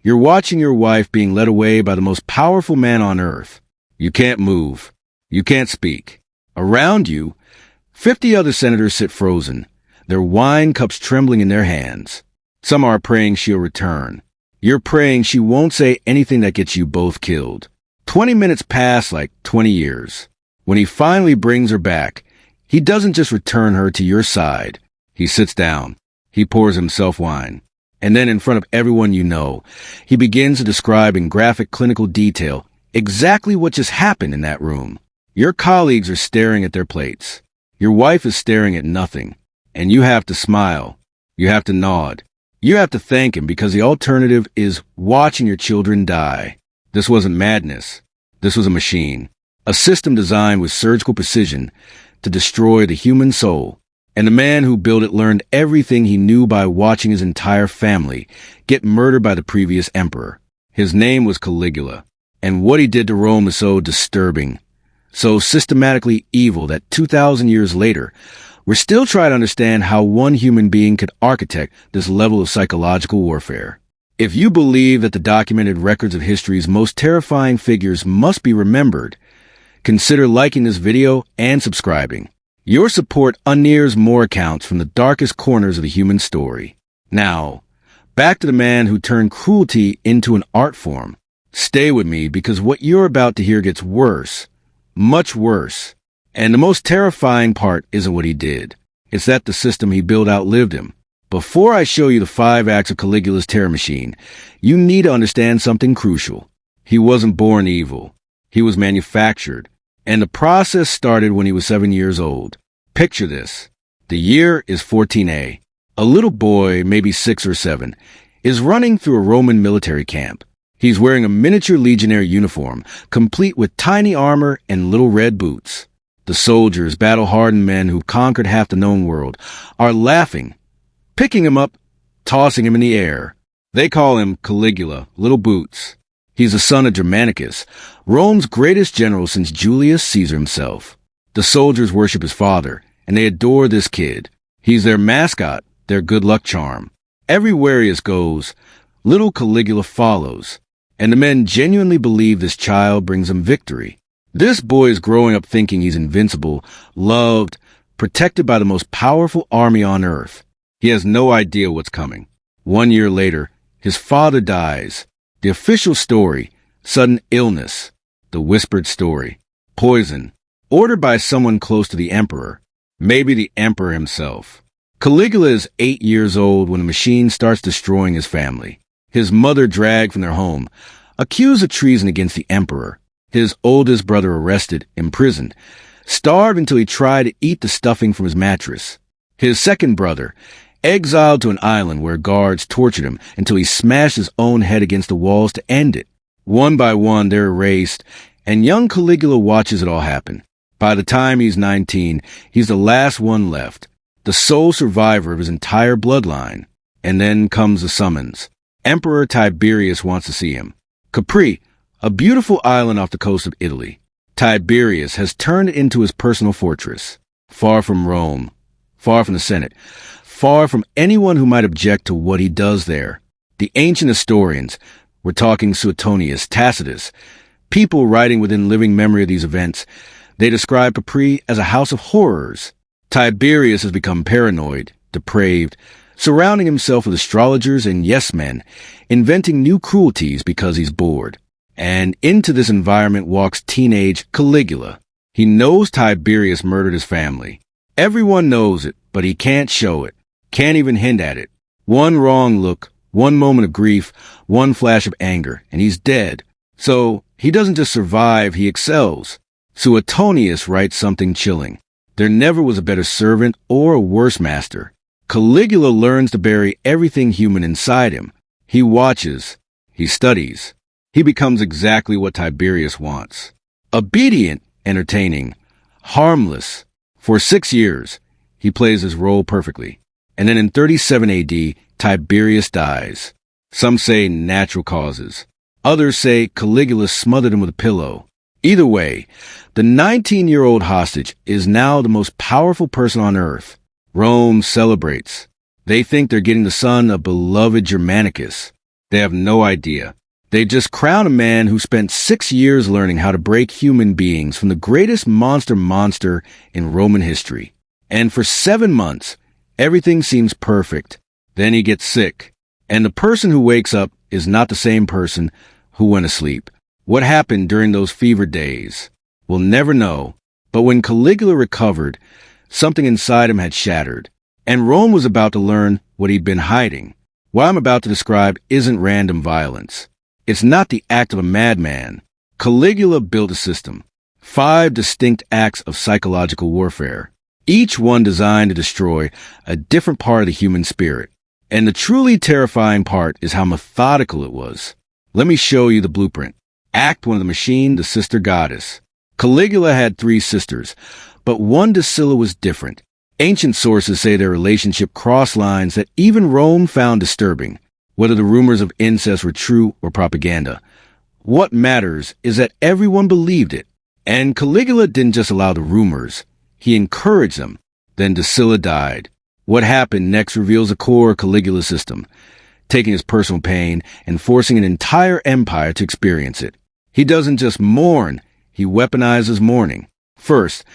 You're watching your wife being led away by the most powerful man on earth. You can't move. You can't speak. Around you, 50 other senators sit frozen, their wine cups trembling in their hands. Some are praying she'll return. You're praying she won't say anything that gets you both killed. 20 minutes pass like 20 years. When he finally brings her back, he doesn't just return her to your side. He sits down. He pours himself wine. And then in front of everyone you know, he begins to describe in graphic clinical detail exactly what just happened in that room. Your colleagues are staring at their plates. Your wife is staring at nothing. And you have to smile. You have to nod. You have to thank him because the alternative is watching your children die. This wasn't madness. This was a machine. A system designed with surgical precision to destroy the human soul. And the man who built it learned everything he knew by watching his entire family get murdered by the previous emperor. His name was Caligula. And what he did to Rome is so disturbing, so systematically evil that 2,000 years later, we're still trying to understand how one human being could architect this level of psychological warfare. If you believe that the documented records of history's most terrifying figures must be remembered, consider liking this video and subscribing. Your support unears more accounts from the darkest corners of the human story. Now, back to the man who turned cruelty into an art form. Stay with me because what you're about to hear gets worse, much worse. And the most terrifying part isn't what he did. It's that the system he built outlived him. Before I show you the 5 acts of Caligula's terror machine, you need to understand something crucial. He wasn't born evil. He was manufactured. And the process started when he was 7 years old. Picture this. The year is 14A. A little boy, maybe 6 or 7, is running through a Roman military camp. He's wearing a miniature legionary uniform, complete with tiny armor and little red boots. The soldiers, battle-hardened men who've conquered half the known world, are laughing, picking him up, tossing him in the air. They call him Caligula, Little Boots. He's the son of Germanicus, Rome's greatest general since Julius Caesar himself. The soldiers worship his father, and they adore this kid. He's their mascot, their good luck charm. Everywhere he goes, little Caligula follows, and the men genuinely believe this child brings them victory. This boy is growing up thinking he's invincible, loved, protected by the most powerful army on earth. He has no idea what's coming. 1 year later, his father dies. The official story, sudden illness. The whispered story, poison, ordered by someone close to the emperor, maybe the emperor himself. Caligula is 8 years old when the machine starts destroying his family. His mother dragged from their home, accused of treason against the emperor. His oldest brother arrested, imprisoned, starved until he tried to eat the stuffing from his mattress. His second brother, exiled to an island where guards tortured him until he smashed his own head against the walls to end it. One by one, they're erased, and young Caligula watches it all happen. By the time he's 19, he's the last one left, the sole survivor of his entire bloodline. And then comes the summons. Emperor Tiberius wants to see him. Capri, a beautiful island off the coast of Italy. Tiberius has turned it into his personal fortress, far from Rome, far from the Senate, far from anyone who might object to what he does there. The ancient historians, we're talking Suetonius, Tacitus, people writing within living memory of these events, they describe Capri as a house of horrors. Tiberius has become paranoid, depraved, surrounding himself with astrologers and yes-men, inventing new cruelties because he's bored. And into this environment walks teenage Caligula. He knows Tiberius murdered his family. Everyone knows it, but he can't show it, can't even hint at it. One wrong look, one moment of grief, one flash of anger, and he's dead. So he doesn't just survive, he excels. Suetonius writes something chilling. There never was a better servant or a worse master. Caligula learns to bury everything human inside him. He watches. He studies. He becomes exactly what Tiberius wants. Obedient, entertaining, harmless. For 6 years, he plays his role perfectly. And then in 37 AD, Tiberius dies. Some say natural causes. Others say Caligula smothered him with a pillow. Either way, the 19-year-old hostage is now the most powerful person on earth. Rome celebrates. They think they're getting the son of beloved Germanicus. They have no idea. They just crown a man who spent 6 years learning how to break human beings from the greatest monster in Roman history. And for 7 months, everything seems perfect. Then he gets sick. And the person who wakes up is not the same person who went asleep. What happened during those fever days? We'll never know. But when Caligula recovered, something inside him had shattered. And Rome was about to learn what he'd been hiding. What I'm about to describe isn't random violence. It's not the act of a madman. Caligula built a system. 5 distinct acts of psychological warfare. Each one designed to destroy a different part of the human spirit. And the truly terrifying part is how methodical it was. Let me show you the blueprint. Act 1 of the machine, the sister goddess. Caligula had 3 sisters, but one Drusilla was different. Ancient sources say their relationship crossed lines that even Rome found disturbing, whether the rumors of incest were true or propaganda. What matters is that everyone believed it. And Caligula didn't just allow the rumors, he encouraged them. Then Drusilla died. What happened next reveals the core Caligula system, taking his personal pain and forcing an entire empire to experience it. He doesn't just mourn, he weaponizes mourning. First,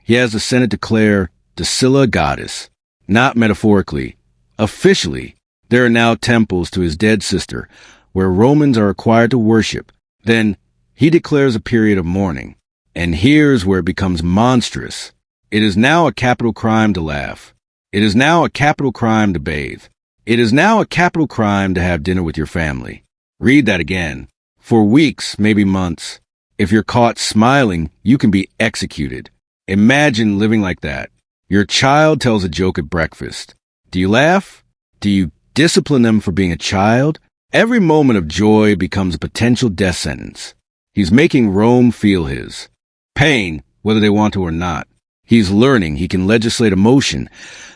he has the Senate declare Drusilla goddess. Not metaphorically. Officially, there are now temples to his dead sister, where Romans are required to worship. Then, he declares a period of mourning. And here's where it becomes monstrous. It is now a capital crime to laugh. It is now a capital crime to bathe. It is now a capital crime to have dinner with your family. Read that again. For weeks, maybe months. If you're caught smiling, you can be executed. Imagine living like that. Your child tells a joke at breakfast. Do you laugh? Do you discipline them for being a child? Every moment of joy becomes a potential death sentence. He's making Rome feel his pain, whether they want to or not. He's learning he can legislate emotion,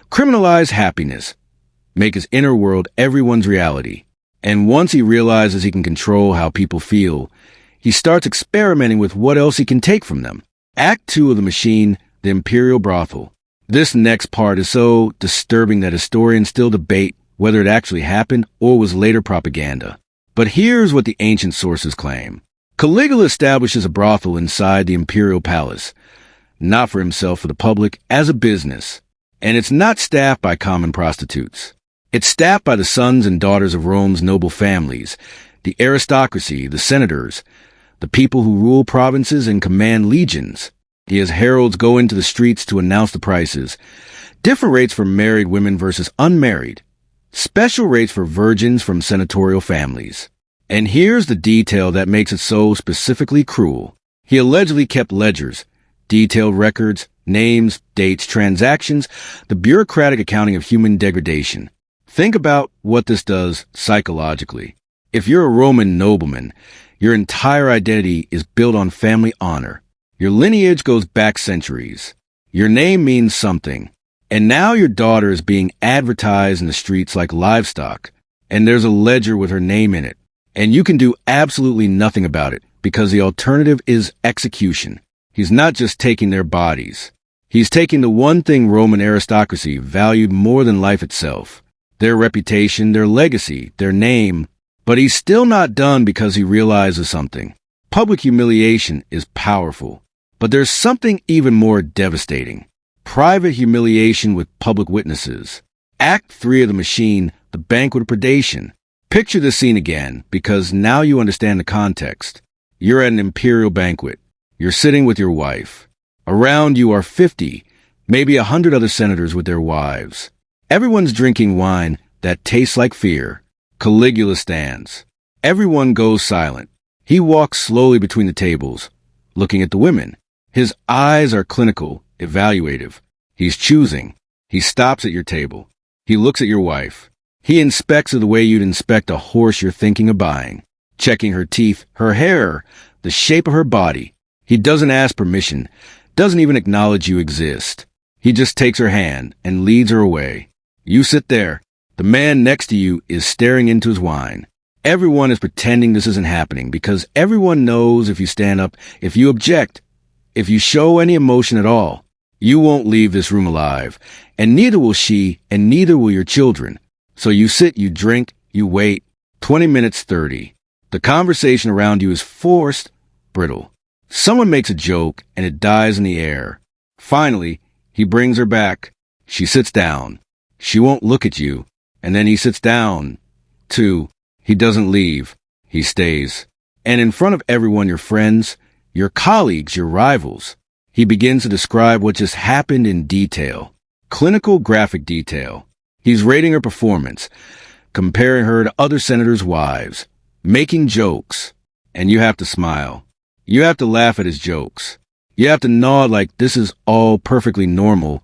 criminalize happiness, make his inner world everyone's reality. And once he realizes he can control how people feel, he starts experimenting with what else he can take from them. Act 2 of the machine, the imperial brothel. This next part is so disturbing that historians still debate whether it actually happened or was later propaganda. But here's what the ancient sources claim. Caligula establishes a brothel inside the imperial palace, not for himself, for the public, as a business. And it's not staffed by common prostitutes. It's staffed by the sons and daughters of Rome's noble families, the aristocracy, the senators, the people who rule provinces and command legions. He has heralds go into the streets to announce the prices. Different rates for married women versus unmarried. Special rates for virgins from senatorial families. And here's the detail that makes it so specifically cruel. He allegedly kept ledgers, detailed records, names, dates, transactions, the bureaucratic accounting of human degradation. Think about what this does psychologically. If you're a Roman nobleman, your entire identity is built on family honor. Your lineage goes back centuries. Your name means something. And now your daughter is being advertised in the streets like livestock. And there's a ledger with her name in it. And you can do absolutely nothing about it because the alternative is execution. He's not just taking their bodies. He's taking the one thing Roman aristocracy valued more than life itself. Their reputation, their legacy, their name. But he's still not done because he realizes something. Public humiliation is powerful. But there's something even more devastating. Private humiliation with public witnesses. Act 3 of the machine, the banquet of predation. Picture this scene again, because now you understand the context. You're at an imperial banquet. You're sitting with your wife. Around you are 50, maybe 100 other senators with their wives. Everyone's drinking wine that tastes like fear. Caligula stands. Everyone goes silent. He walks slowly between the tables, looking at the women. His eyes are clinical, evaluative. He's choosing. He stops at your table. He looks at your wife. He inspects her the way you'd inspect a horse you're thinking of buying, checking her teeth, her hair, the shape of her body. He doesn't ask permission, doesn't even acknowledge you exist. He just takes her hand and leads her away. You sit there. The man next to you is staring into his wine. Everyone is pretending this isn't happening because everyone knows if you stand up, if you object, if you show any emotion at all, you won't leave this room alive, and neither will she, and neither will your children. So you sit, you drink, you wait, 20 minutes 30. The conversation around you is forced, brittle. Someone makes a joke and it dies in the air. Finally, he brings her back. She sits down. She won't look at you. And then he sits down. 2. He doesn't leave. He stays. And in front of everyone, your friends, your colleagues, your rivals, he begins to describe what just happened in detail. Clinical graphic detail. He's rating her performance, comparing her to other senators' wives, making jokes. And you have to smile. You have to laugh at his jokes. You have to nod like this is all perfectly normal,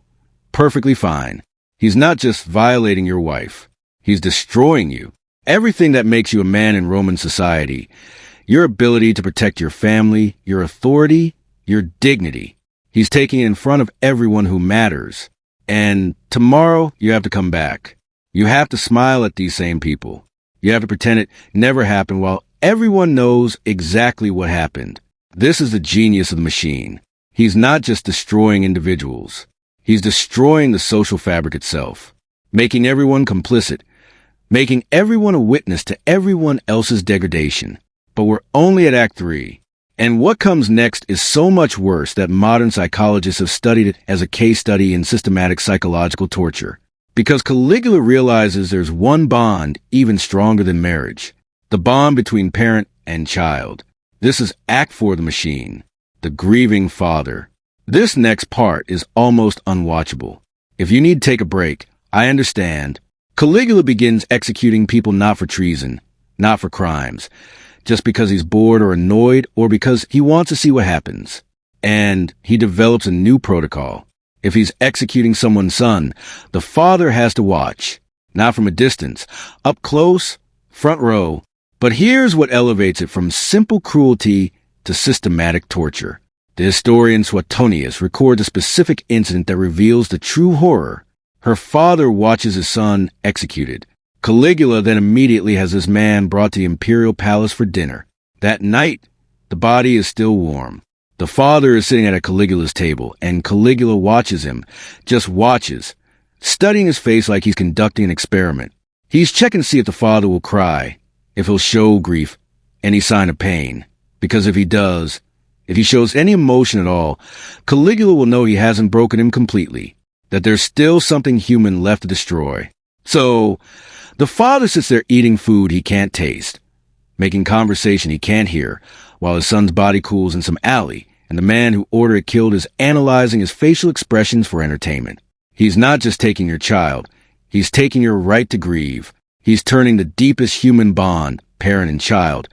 perfectly fine. He's not just violating your wife. He's destroying you. Everything that makes you a man in Roman society. Your ability to protect your family, your authority, your dignity. He's taking it in front of everyone who matters. And tomorrow, you have to come back. You have to smile at these same people. You have to pretend it never happened while everyone knows exactly what happened. This is the genius of the machine. He's not just destroying individuals. He's destroying the social fabric itself, making everyone complicit, making everyone a witness to everyone else's degradation. But we're only at Act 3. And what comes next is so much worse that modern psychologists have studied it as a case study in systematic psychological torture. Because Caligula realizes there's one bond even stronger than marriage. The bond between parent and child. This is Act 4 of the machine. The grieving father. This next part is almost unwatchable. If you need to take a break, I understand. Caligula begins executing people not for treason, not for crimes, just because he's bored or annoyed or because he wants to see what happens. And he develops a new protocol. If he's executing someone's son, the father has to watch, not from a distance, up close, front row. But here's what elevates it from simple cruelty to systematic torture. The historian Suetonius records a specific incident that reveals the true horror. Her father watches his son executed. Caligula then immediately has this man brought to the imperial palace for dinner. That night, the body is still warm. The father is sitting at Caligula's table, and Caligula watches him, just watches, studying his face like he's conducting an experiment. He's checking to see if the father will cry, if he'll show grief, any sign of pain. Because if he does, if he shows any emotion at all, Caligula will know he hasn't broken him completely, that there's still something human left to destroy. So, the father sits there eating food he can't taste, making conversation he can't hear, while his son's body cools in some alley, and the man who ordered it killed is analyzing his facial expressions for entertainment. He's not just taking your child, he's taking your right to grieve. He's turning the deepest human bond, parent and child,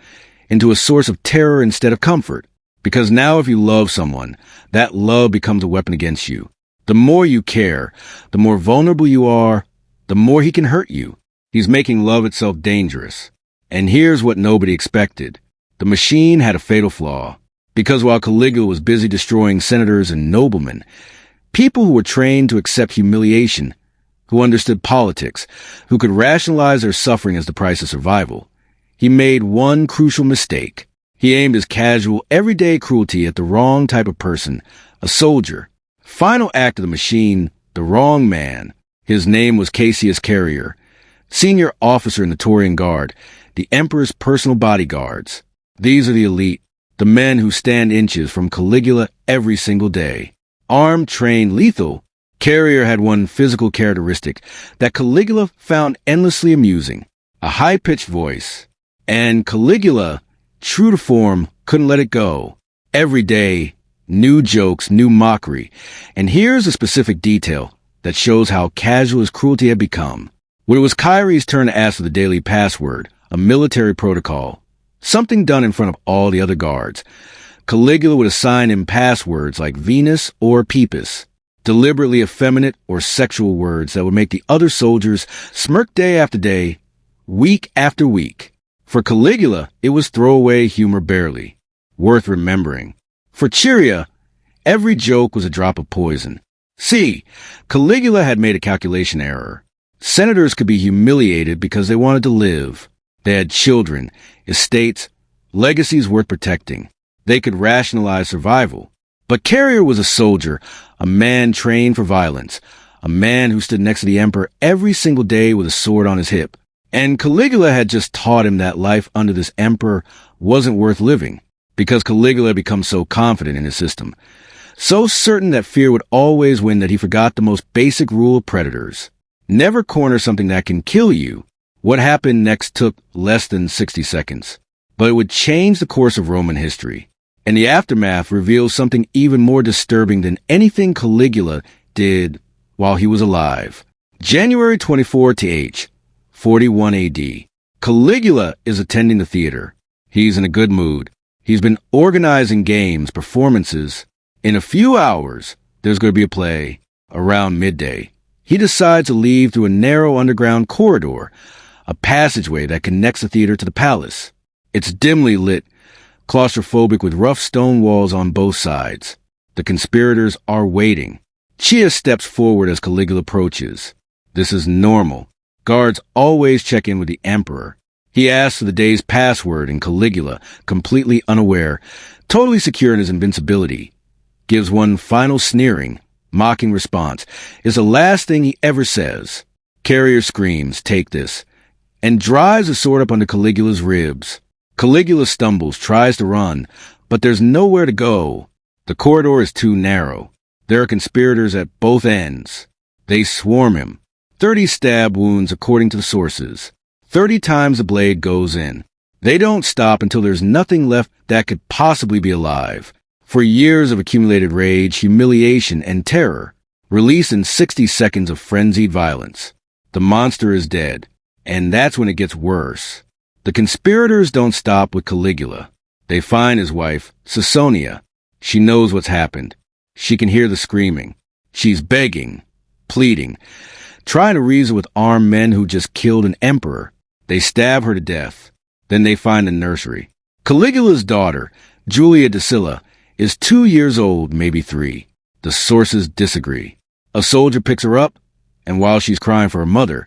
into a source of terror instead of comfort. Because now if you love someone, that love becomes a weapon against you. The more you care, the more vulnerable you are, the more he can hurt you. He's making love itself dangerous. And here's what nobody expected. The machine had a fatal flaw. Because while Caligula was busy destroying senators and noblemen, people who were trained to accept humiliation, who understood politics, who could rationalize their suffering as the price of survival, he made one crucial mistake. He aimed his casual, everyday cruelty at the wrong type of person, a soldier. Final act of the machine, the wrong man. His name was Cassius Carrier, senior officer in the Taurian Guard, the emperor's personal bodyguards. These are the elite, the men who stand inches from Caligula every single day. Armed, trained, lethal, Carrier had one physical characteristic that Caligula found endlessly amusing, a high-pitched voice. And Caligula, true to form, couldn't let it go. Every day, new jokes, new mockery. And here's a specific detail that shows how casual his cruelty had become. When it was Kyrie's turn to ask for the daily password, a military protocol, something done in front of all the other guards, Caligula would assign him passwords like Venus or Pepys, deliberately effeminate or sexual words that would make the other soldiers smirk day after day, week after week. For Caligula, it was throwaway humor barely, worth remembering. For Chiria, every joke was a drop of poison. See, Caligula had made a calculation error. Senators could be humiliated because they wanted to live. They had children, estates, legacies worth protecting. They could rationalize survival. But Carrier was a soldier, a man trained for violence, a man who stood next to the emperor every single day with a sword on his hip. And Caligula had just taught him that life under this emperor wasn't worth living, because Caligula had become so confident in his system, so certain that fear would always win that he forgot the most basic rule of predators. Never corner something that can kill you. What happened next took less than 60 seconds, but it would change the course of Roman history. And the aftermath reveals something even more disturbing than anything Caligula did while he was alive. January 24 th, 41 AD. Caligula is attending the theater. He's in a good mood. He's been organizing games, performances. In a few hours, there's going to be a play. Around midday, he decides to leave through a narrow underground corridor, a passageway that connects the theater to the palace. It's dimly lit, claustrophobic with rough stone walls on both sides. The conspirators are waiting. Chia steps forward as Caligula approaches. This is normal. Guards always check in with the emperor. He asks for the day's password, and Caligula, completely unaware, totally secure in his invincibility, gives one final sneering, mocking response. Is the last thing he ever says. Carrier screams, "Take this," and drives a sword up under Caligula's ribs. Caligula stumbles, tries to run, but there's nowhere to go. The corridor is too narrow. There are conspirators at both ends. They swarm him. 30 stab wounds according to the sources. 30 times the blade goes in. They don't stop until there's nothing left that could possibly be alive. For years of accumulated rage, humiliation, and terror, released in 60 seconds of frenzied violence. The monster is dead, and that's when it gets worse. The conspirators don't stop with Caligula. They find his wife, Caesonia. She knows what's happened. She can hear the screaming. She's begging, pleading, trying to reason with armed men who just killed an emperor. They stab her to death. Then they find the nursery. Caligula's daughter, Julia Drusilla, is 2 years old, maybe 3. The sources disagree. A soldier picks her up, and while she's crying for her mother,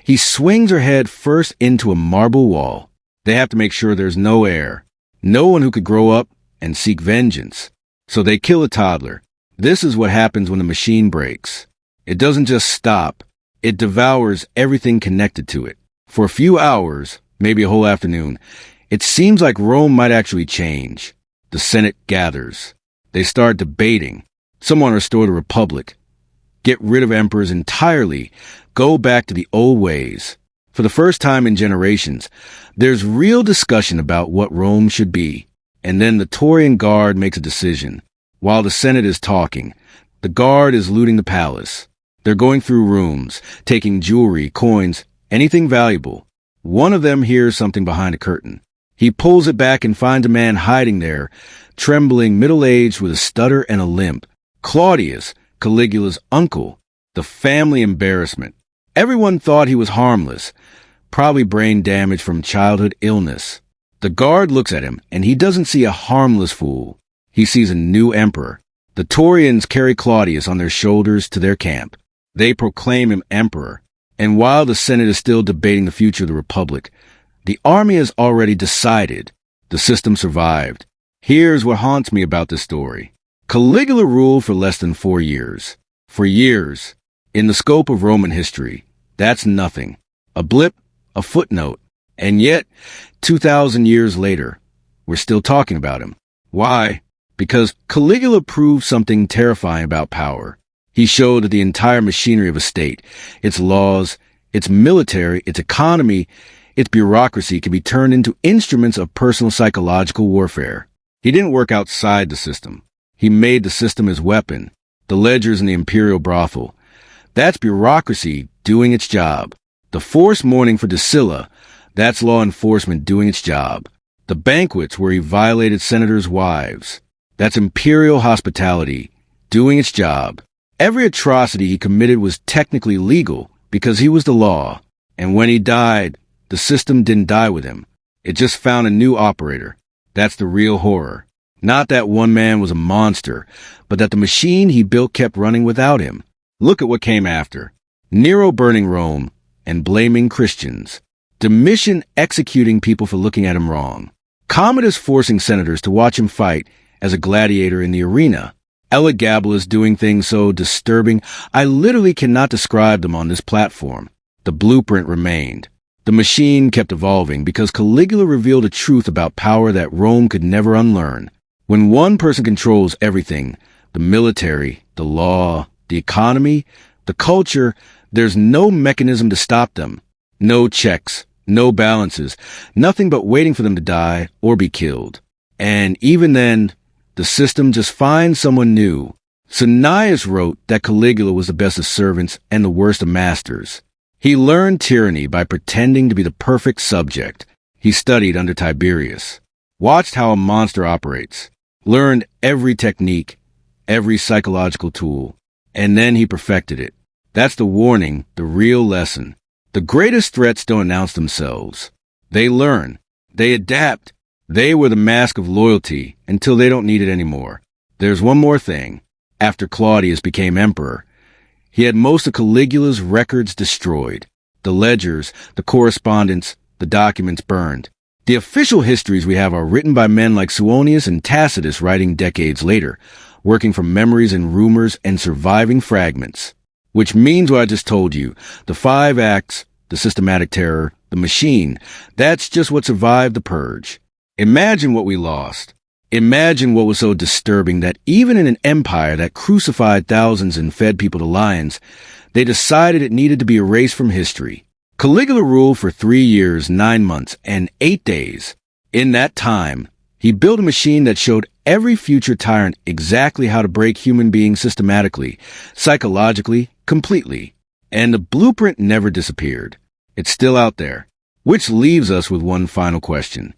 he swings her head first into a marble wall. They have to make sure there's no heir, no one who could grow up and seek vengeance. So they kill a toddler. This is what happens when the machine breaks. It doesn't just stop. It devours everything connected to it. For a few hours, maybe a whole afternoon, it seems like Rome might actually change. The Senate gathers. They start debating. Some want to restore the Republic, get rid of emperors entirely, go back to the old ways. For the first time in generations, there's real discussion about what Rome should be. And then the Taurian Guard makes a decision. While the Senate is talking, the Guard is looting the palace. They're going through rooms, taking jewelry, coins, anything valuable. One of them hears something behind a curtain. He pulls it back and finds a man hiding there, trembling, middle-aged with a stutter and a limp. Claudius, Caligula's uncle, the family embarrassment. Everyone thought he was harmless, probably brain damage from childhood illness. The guard looks at him, and he doesn't see a harmless fool. He sees a new emperor. The Taurians carry Claudius on their shoulders to their camp. They proclaim him emperor. And while the Senate is still debating the future of the Republic, the army has already decided. The system survived. Here's what haunts me about this story. Caligula ruled for less than 4 years. For years. In the scope of Roman history, that's nothing. A blip, a footnote. And yet, 2,000 years later, we're still talking about him. Why? Because Caligula proved something terrifying about power. He showed that the entire machinery of a state, its laws, its military, its economy, its bureaucracy can be turned into instruments of personal psychological warfare. He didn't work outside the system. He made the system his weapon, the ledgers in the imperial brothel. That's bureaucracy doing its job. The forced mourning for Drusilla, that's law enforcement doing its job. The banquets where he violated senators' wives, that's imperial hospitality doing its job. Every atrocity he committed was technically legal because he was the law. And when he died, the system didn't die with him. It just found a new operator. That's the real horror. Not that one man was a monster, but that the machine he built kept running without him. Look at what came after. Nero burning Rome and blaming Christians. Domitian executing people for looking at him wrong. Commodus forcing senators to watch him fight as a gladiator in the arena. Elagabalus doing things so disturbing, I literally cannot describe them on this platform. The blueprint remained. The machine kept evolving because Caligula revealed a truth about power that Rome could never unlearn. When one person controls everything, the military, the law, the economy, the culture, there's no mechanism to stop them. No checks, no balances, nothing but waiting for them to die or be killed. And even then, the system just finds someone new. Cneius wrote that Caligula was the best of servants and the worst of masters. He learned tyranny by pretending to be the perfect subject. He studied under Tiberius, watched how a monster operates, learned every technique, every psychological tool, and then he perfected it. That's the warning, the real lesson. The greatest threats don't announce themselves. They learn. They adapt. They were the mask of loyalty until they don't need it anymore. There's one more thing. After Claudius became emperor, he had most of Caligula's records destroyed. The ledgers, the correspondence, the documents burned. The official histories we have are written by men like Suonius and Tacitus writing decades later, working from memories and rumors and surviving fragments. Which means what I just told you. The 5 acts, the systematic terror, the machine, that's just what survived the purge. Imagine what we lost. Imagine what was so disturbing that even in an empire that crucified thousands and fed people to lions, they decided it needed to be erased from history. Caligula ruled for 3 years, 9 months, and 8 days. In that time, he built a machine that showed every future tyrant exactly how to break human beings systematically, psychologically, completely. And the blueprint never disappeared. It's still out there. Which leaves us with one final question.